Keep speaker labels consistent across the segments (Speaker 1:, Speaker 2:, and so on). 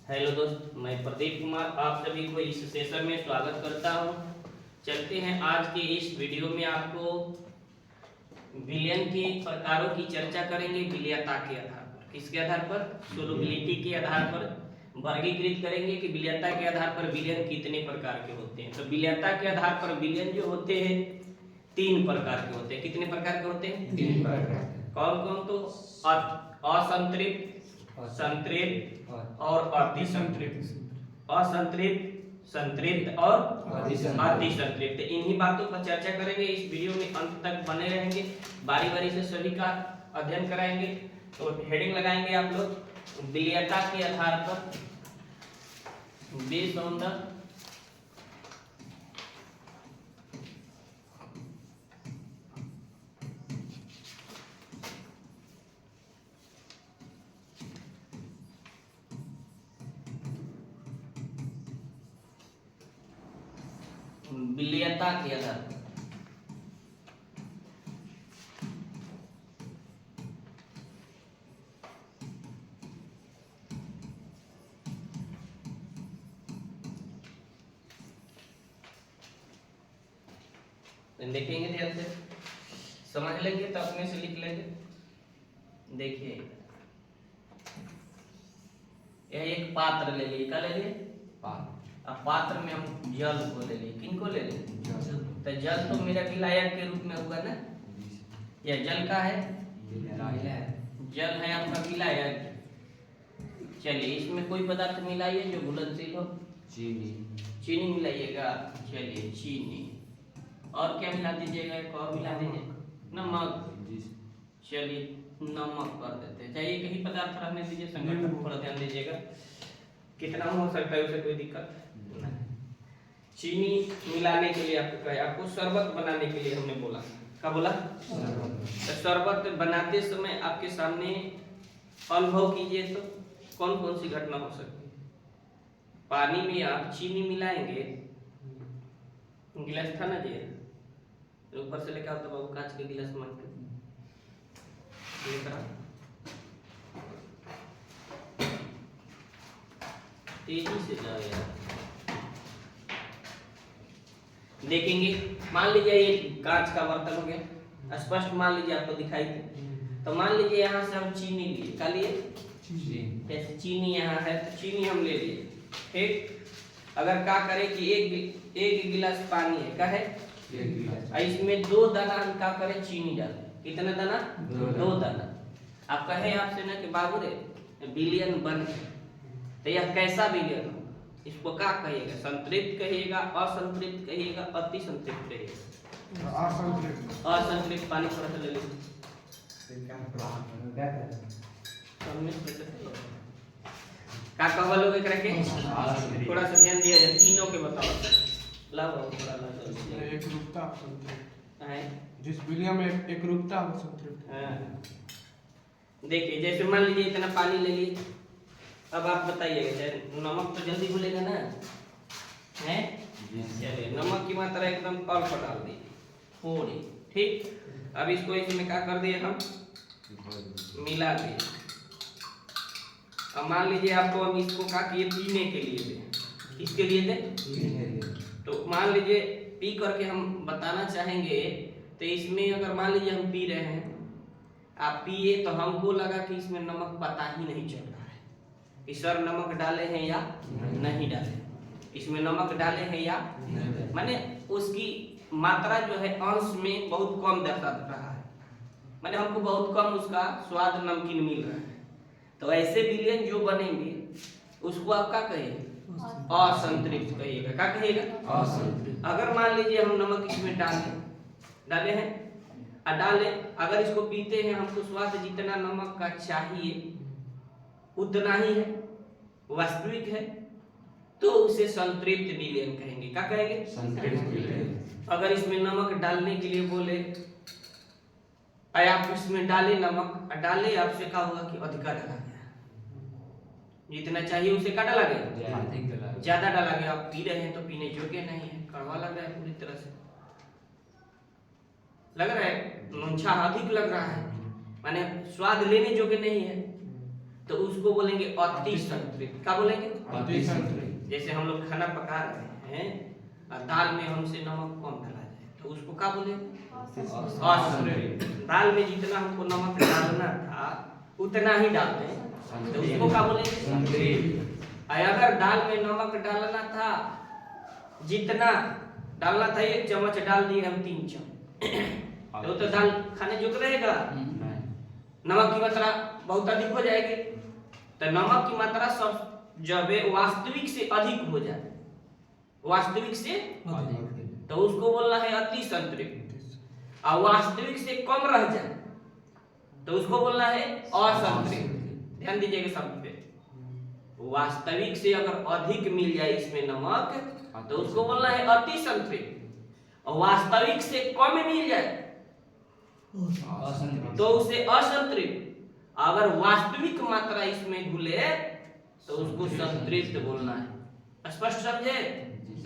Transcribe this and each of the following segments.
Speaker 1: Hello दोस्त, मैं प्रदीप कुमार आप सभी को इस सेशन में स्वागत करता हूं। चलते हैं आज के इस वीडियो में आपको विलयन के प्रकारों की चर्चा करेंगे। विलयता के आधार पर, किसके आधार पर? सोलुबिलिटी के आधार पर वर्गीकृत करेंगे कि विलयता के आधार पर विलयन कितने प्रकार के होते हैं। तो विलयता के आधार पर विलयन जो होते हैं 3 प्रकार के होते हैं। कितने प्रकार के होते हैं?
Speaker 2: 3 प्रकार।
Speaker 1: कौन कौन? तो असंतृप्त, संतृप्त और अतिसंतृप्त। असंतृप्त, संतृप्त और अतिसंतृप्त। इन्हीं बातों पर चर्चा करेंगे। इस वीडियो में अंत तक बने रहेंगे, बारी बारी से सभी का अध्ययन कराएंगे। तो हेडिंग लगाएंगे आप लोग, विलयता के आधार पर, बेस्ड ऑन द विलयता के आधार पर। देखेंगे ध्यान से, समझ लेंगे तो अपने से लिख लेंगे। देखिए, यह एक पात्र ले लिए। क्या ले लिए? अब पात्र में हम जल को ले लिए। किन को ले लिए? तो जल तो मेरा विलायक के रूप में होगा ना। यह जल का है, जल है आपका विलायक। चलिए, इसमें कोई पदार्थ मिलाइए जो घुलनशील हो। चीनी मिलाइएगा। चलिए, चीनी। और क्या मिला दीजिएगा? एक और मिला दीजिए, नमक। चलिए, नमक कर देते हैं। चाहिए कहीं पदार्थ रहने दीजिए, संगठन को थोड़ा ध्यान दीजिएगा। कितना हो सकता है उसे कोई दिक्कत नहीं। चीनी मिलाने के लिए आपको कहा, आपको शरबत बनाने के लिए हमने बोला। क्या बोला? तो शरबत बनाते समय आपके सामने अनुभव कीजिए तो कौन कौन सी घटना हो सकती है। पानी में आप चीनी मिलाएंगे, गिलास था ना जी, ऊपर से लेकर तो बाबू कांच के गिलास मान के तेजी से जाओ यार। देखेंगे, मान लीजिए ये कांच का बर्तन हो गया, स्पष्ट मान लीजिए आपको दिखाई दे। तो मान लीजिए यहाँ से हम चीनी लिए। क्या लिए? जैसे चीनी यहाँ है तो चीनी हम ले लिए, ठीक। अगर क्या करें कि एक गिलास पानी है, क्या है? इसमें 2 दाना हम क्या करें? चीनी डालें। कितना दाना? 2 दाना। आप कहे आपसे ना कि बाबू रे विलयन बन गया, तो यह कैसा विलयन हो? इसको क्या कहिएगा? संतृप्त कहिएगा, असंतृप्त कहिएगा, अतिसंतृप्त कहिएगा? असंतृप्त। पानी थोड़ा सा ले लीजिए। क्या कहवा लोग एकरा के? थोड़ा सा ध्यान दिया जाए, तीनों के बताओ। लाओ थोड़ा ला।
Speaker 2: एक रूपता है, जिस विलयन में एक रूपता हो संतृप्त।
Speaker 1: हां, देखिए जैसे मान लीजिए इतना पानी ले लिए। अब आप बताइएगा, नमक तो जल्दी घुलेगा ना, है? चलिए, नमक की मात्रा एकदम अल्प डाल दीजिए, थोड़ी, ठीक। अब इसको इसमें क्या कर दिए? हम मिला दिए। अब मान लीजिए आपको हम इसको क्या किए? पीने के लिए दे। किसके लिए दे? तो मान लीजिए पी करके हम बताना चाहेंगे। तो इसमें अगर मान लीजिए हम पी रहे हैं, आप पिए तो हमको लगा कि इसमें नमक पता ही नहीं चल रहा है कि सर नमक डाले हैं या नहीं डाले। इसमें नमक डाले हैं या माने उसकी मात्रा जो है अंश में बहुत कम दर्शा रहा है, माने हमको बहुत कम उसका स्वाद नमकीन मिल रहा है। तो ऐसे विलयन जो बनेंगे उसको आप क्या कहिए? असंतृप्त कहिएगा। क्या कहिएगा? असंतृप्त। अगर मान लीजिए हम नमक इसमें डाले हैं, डाले, अगर इसको पीते हैं, हमको स्वाद जितना नमक का चाहिए उतना ही है, वास्तविक है, तो उसे संतृप्त विलयन कहेंगे। क्या कहेंगे? संतृप्त विलयन। अगर इसमें नमक डालने के लिए बोले, आप इसमें डाले नमक, डाले, आपसे क्या हुआ कि अधिका डाला गया, जितना चाहिए उसे क्या डाला गया? ज्यादा डाला गया। आप पी रहे हैं तो पीने योग्य नहीं है, कड़वा लग रहा है, पूरी तरह से लग रहा है, नुनछा अधिक लग रहा है, माने स्वाद लेने योग्य नहीं है। तो उसको बोलेंगे अति संतृप्त। क्या बोलेंगे?
Speaker 2: अति संतृप्त।
Speaker 1: जैसे हम लोग खाना पका रहे हैं और दाल में हमसे नमक कम डाला जाए तो उसको क्या बोलेंगे? असंतृप्त। दाल में जितना हमको नमक डालना था उतना ही डालते हैं तो उसको क्या बोलेंगे? संतृप्त। अगर दाल में नमक डालना था, जितना डालना था 1 चम्मच डाल दिए हम 3 चम्मच तो दाल खाने योग्य रहेगा? नमक की मात्रा बहुत अधिक हो जाएगी। तो नमक की मात्रा सब जब वास्तविक से अधिक हो जाए, वास्तविक से तो उसको बोलना है अति संतृप्त। और वास्तविक से कम रह जाए तो उसको बोलना है असंतृप्त। ध्यान दीजिएगा शब्द पे, वास्तविक से अगर अधिक मिल जाए इसमें नमक तो उसको बोलना है अति संतृप्त। और वास्तविक से कम मिल जाए तो उसे असंतृप्त। अगर वास्तविक मात्रा इसमें घुले तो उसको संतृप्त बोलना है। स्पष्ट समझे?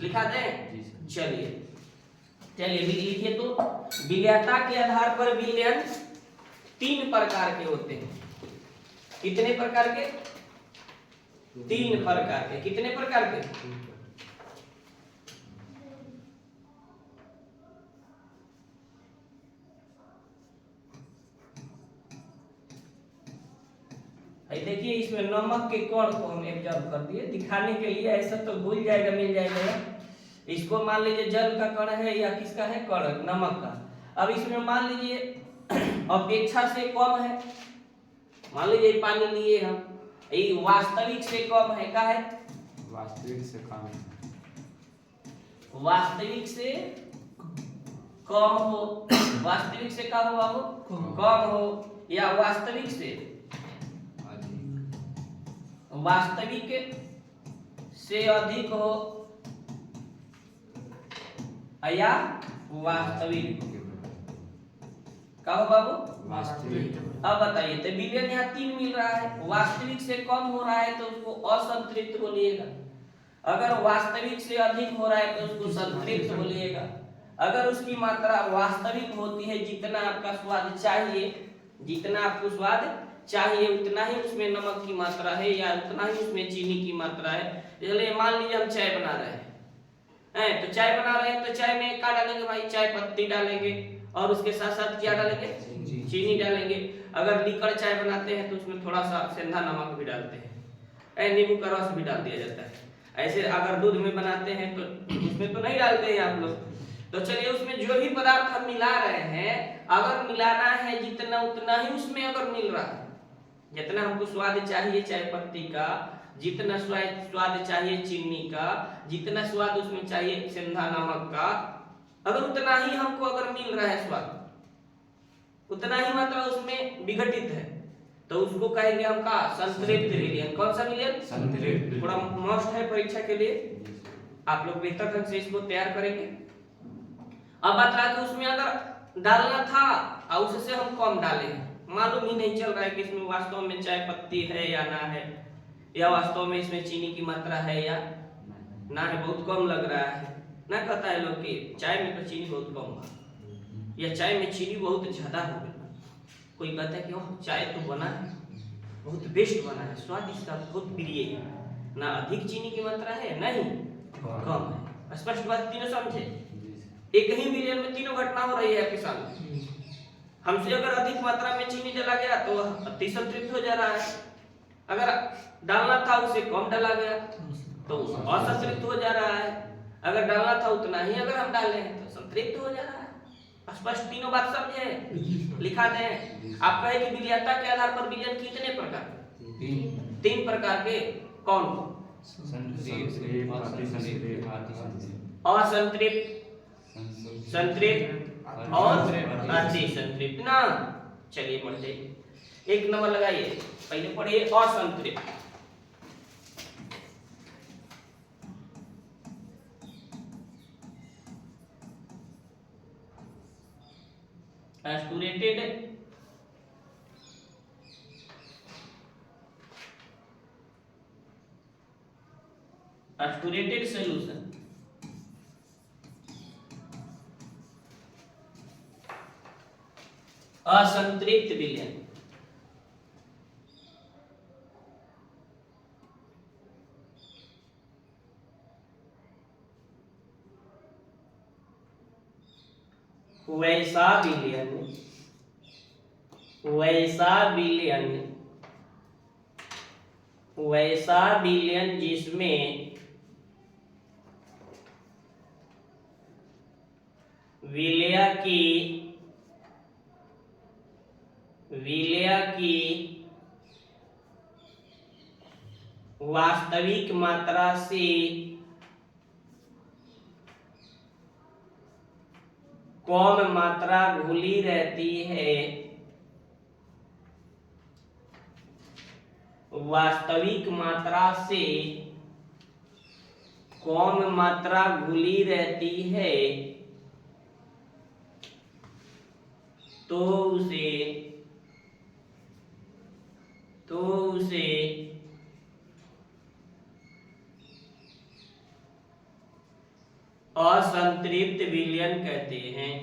Speaker 1: लिखा दें? चलिए लिखिए। तो विलेयता के आधार पर विलयन 3 प्रकार के होते हैं। कितने प्रकार के? 3 प्रकार के। कितने प्रकार के? देखिए इसमें नमक के कण को हम ऑब्जर्व कर दिए दिखाने के लिए, ऐसा तो भूल जाएगा, मिल जाएगा। इसको मान लीजिए जल का कण है या किसका है? कण, नमक का। अब इसमें मान लीजिए अपेक्षा से कम है, मान लीजिए पानी लिए हम, ये वास्तविक से कम है। क्या है?
Speaker 2: वास्तविक से कम है।
Speaker 1: वास्तविक से कम हो, वास्तविक से क्या हो बाबू? कम हो। या वास्तविक से अधिक हो या वास्तविक क्या हो बाबू?
Speaker 2: वास्तविक।
Speaker 1: अब बताइए तो विलयन यहाँ 3 मिल रहा है। वास्तविक से कम हो रहा है तो उसको असंतृप्त बोलिएगा, अगर वास्तविक से अधिक हो रहा है तो उसको संतृप्त बोलिएगा। अगर उसकी मात्रा वास्तविक होती है, जितना आपका स्वाद चाहिए, जितना आपको स्वाद चाहिए उतना ही उसमें नमक की मात्रा है या उतना ही उसमें चीनी की मात्रा है। चलिए मान लीजिए हम चाय बना रहे हैं, तो चाय बना रहे हैं तो चाय में क्या डालेंगे भाई? चाय पत्ती डालेंगे और उसके साथ साथ क्या डालेंगे? चीनी डालेंगे। अगर लीकर चाय बनाते हैं तो उसमें थोड़ा सा सेंधा नमक भी डालते हैं, नींबू का रस भी डाल दिया जाता है। ऐसे अगर दूध में बनाते हैं तो उसमें तो नहीं डालते हैं आप लोग। तो चलिए उसमें जो भी पदार्थ हम मिला रहे हैं, अगर मिलाना है जितना उतना ही उसमें अगर मिल रहा है, जितना हमको स्वाद चाहिए चाय पत्ती का, जितना स्वाद चाहिए चीनी का, जितना स्वाद उसमें चाहिए सेंधा नमक का, अगर उतना ही हमको अगर मिल रहा है स्वाद, उतना ही मात्रा उसमें विघटित है तो उसको कहेंगे हम का? संतृप्त विलयन। कौन सा विलयन? संतृप्त। थोड़ा मस्ट है परीक्षा के लिए, आप लोग बेहतर ढंग से इसको तैयार करेंगे। अब बात रहा कि उसमें अगर डालना था और उससे हम कम डाले, मालूम ही नहीं चल रहा है कि इसमें वास्तव में चाय पत्ती है या ना है, या वास्तव में इसमें चीनी की मात्रा है या ना है, बहुत कम लग रहा है ना। कहता है लोग कि चाय में तो चीनी बहुत कम है या चाय में चीनी बहुत ज्यादा हो गई। कोई कहता है कि ओह चाय तो बना है, बहुत बेस्ट बना है, स्वाद इसका बहुत प्रिय है, ना अधिक चीनी की मात्रा है नहीं कम है। स्पष्ट बात तीनों समझे? एक ही विलयन में तीनों घटना हो रही है आपके सामने। हमसे अगर अधिक मात्रा में चीनी डाला गया तो अति संतृप्त हो जा रहा है, अगर डालना था उसे कम डाला गया तो असंतृप्त हो जा रहा है, अगर डालना था उतना ही अगर हम डाले हैं तो संतृप्त हो जा रहा है। स्पष्ट तीनों बात समझे? लिखा दें। आप कहे कि विलेयता के आधार पर विलयन कितने प्रकार? 3 प्रकार के। कौन? असंतृप्त, संतृप्त और अति संतृप्त ना। चलिए पढ़ जाइए, 1 नंबर लगाइए, पहले पढ़िए असंतृप्त। Saturated solution, असंतृप्त विलयन। वैसा विलयन, वैसा विलयन, वैसा विलयन जिसमें विलय की वास्तविक मात्रा से कम मात्रा घुली रहती है, वास्तविक मात्रा से कम मात्रा घुली रहती है, तो उसे असंतृप्त विलयन कहते हैं।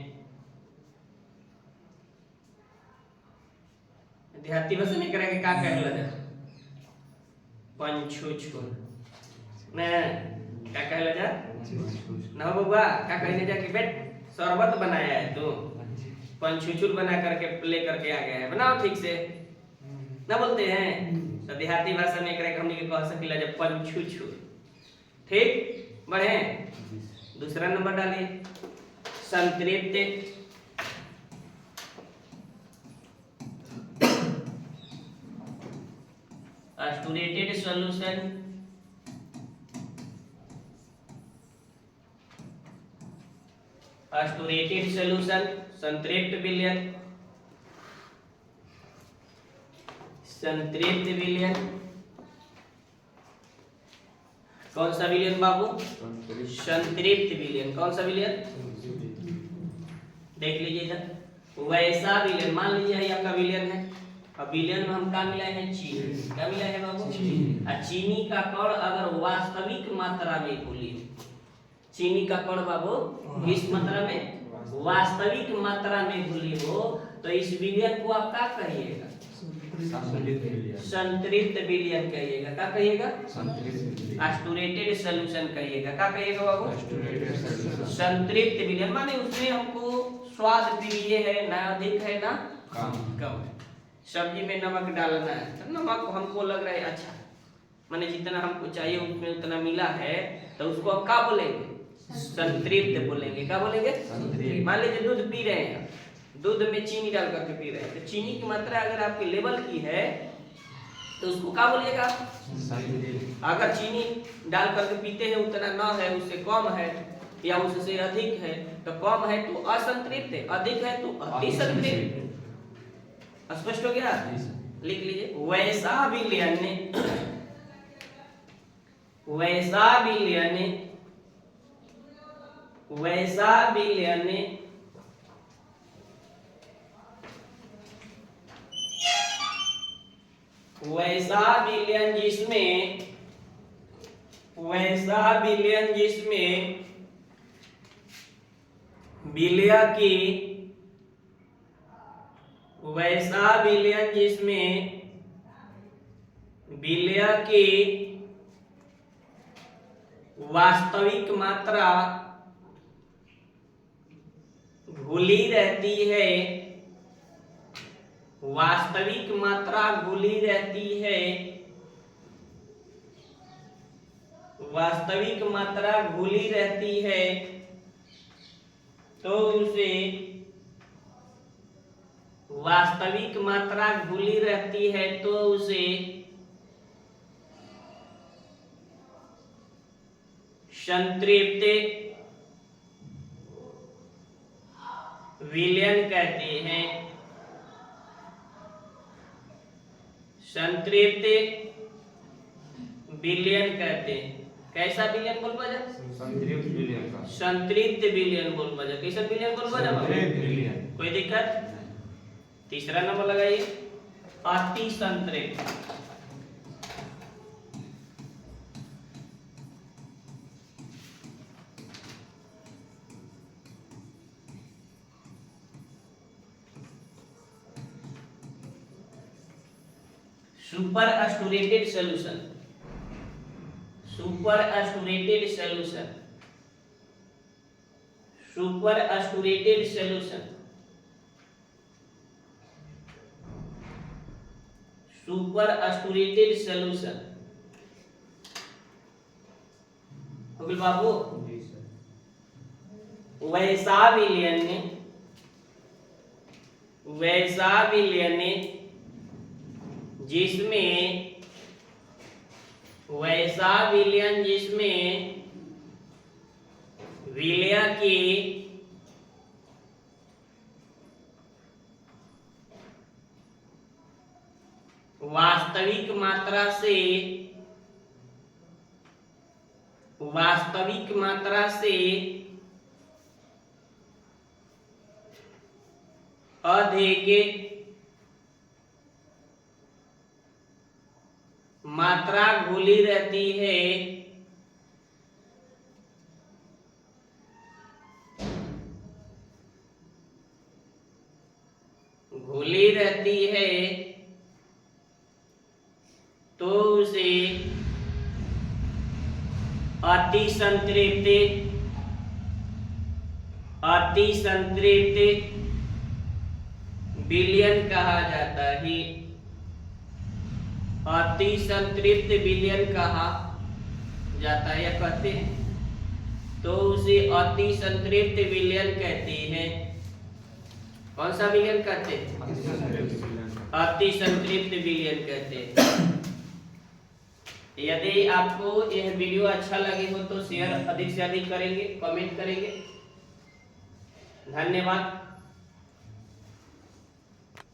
Speaker 1: देहाती भाषा में करेंगे का कहला जा पंछुछुर ना क्या कहला जा ना बबुआ क्या कहने जा कि बेट शरबत बनाया है तो पंछुछुर बना करके प्ले करके आ गया है, बनाओ ठीक से ना बोलते हैं तो देहाती भाषा में करे हमने के कह सकिला जब पंछुछुर। ठीक बढ़े दूसरा नंबर डालिए संतृप्त, स्टूरेटेड सॉल्यूशन, स्टूरेटेड सॉल्यूशन संतृप्त विलयन, संतृप्त विलयन कौन सा विलयन बाबू? संतृप्त विलयन। कौन सा विलयन? देख लीजिए इधर वैसा विलयन, मान लीजिए ये आपका विलयन है, अब विलयन में हम क्या मिलाए हैं? चीनी। क्या मिला है बाबू? चीनी का कण अगर वास्तविक मात्रा में घुली, चीनी का कण बाबू किस मात्रा में? वास्तविक मात्रा में घुली हो तो इस विलयन को आप क्या कहिएगा? संतृप्त विलयन कहिएगा। क्या कहिएगा? स्टूरेटेड सॉल्यूशन कहिएगा। क्या कहिएगा बाबू? संतृप्त विलयन माने उसमें हमको स्वाद प्रिय है, ना अधिक है ना कम है। सब्जी में नमक डालना है तो नमक हमको लग रहा है अच्छा, माने जितना हमको चाहिए उसमें उतना मिला है, तो उसको हम क्या बोलेंगे? संतृप्त बोलेंगे। क्या बोलेंगे? मान लीजिए दूध पी रहे हैं, दूध में चीनी डाल करके पी रहे हैं, तो चीनी की मात्रा अगर आपके लेवल की है तो उसको क्या बोलिएगा? अगर चीनी डाल करके पीते हैं उतना ना है, उससे कम है या उससे अधिक है, तो कम है तो असंतृप्त है, अधिक है तो अतिसंतृप्त। स्पष्ट हो गया? लिख लीजिए वैसा विलयन, वैसा विलयन, वैसा विलयन वैसा विलयन जिसमें, वैसा विलयन जिसमें विलय की, वैसा विलयन जिसमें विलय की वास्तविक मात्रा घुली रहती है, वास्तविक मात्रा घुली रहती है, वास्तविक मात्रा घुली रहती है, तो उसे वास्तविक मात्रा घुली रहती है तो उसे संतृप्त विलयन कहते हैं। संतृप्त विलयन कहते हैं। कैसा विलयन बोल बजा?
Speaker 2: संतृप्त विलयन का।
Speaker 1: संतृप्त विलयन बोल बजा। कैसा विलयन बोल बजा?
Speaker 2: संतृप्त विलयन।
Speaker 1: कोई दिक्कत? तीसरा नंबर लगाइए अति संतृप्त। Super saturated solution, super saturated solution, super saturated solution, super saturated solution हो गया बाबू।
Speaker 2: जी सर।
Speaker 1: वैसा विलयन जिसमें विलय की वास्तविक मात्रा से अधिक मात्रा घुली रहती है, तो उसे अति संतृप्त विलयन कहा जाता है। अति संतृप्त विलयन कहा जाता है या कहते हैं, तो उसे अति संतृप्त विलयन कहते हैं। कौन सा विलयन कहते हैं? अति संतृप्त विलयन कहते हैं। यदि आपको यह वीडियो अच्छा लगे हो तो शेयर अधिक से अधिक करेंगे, कमेंट करेंगे। धन्यवाद।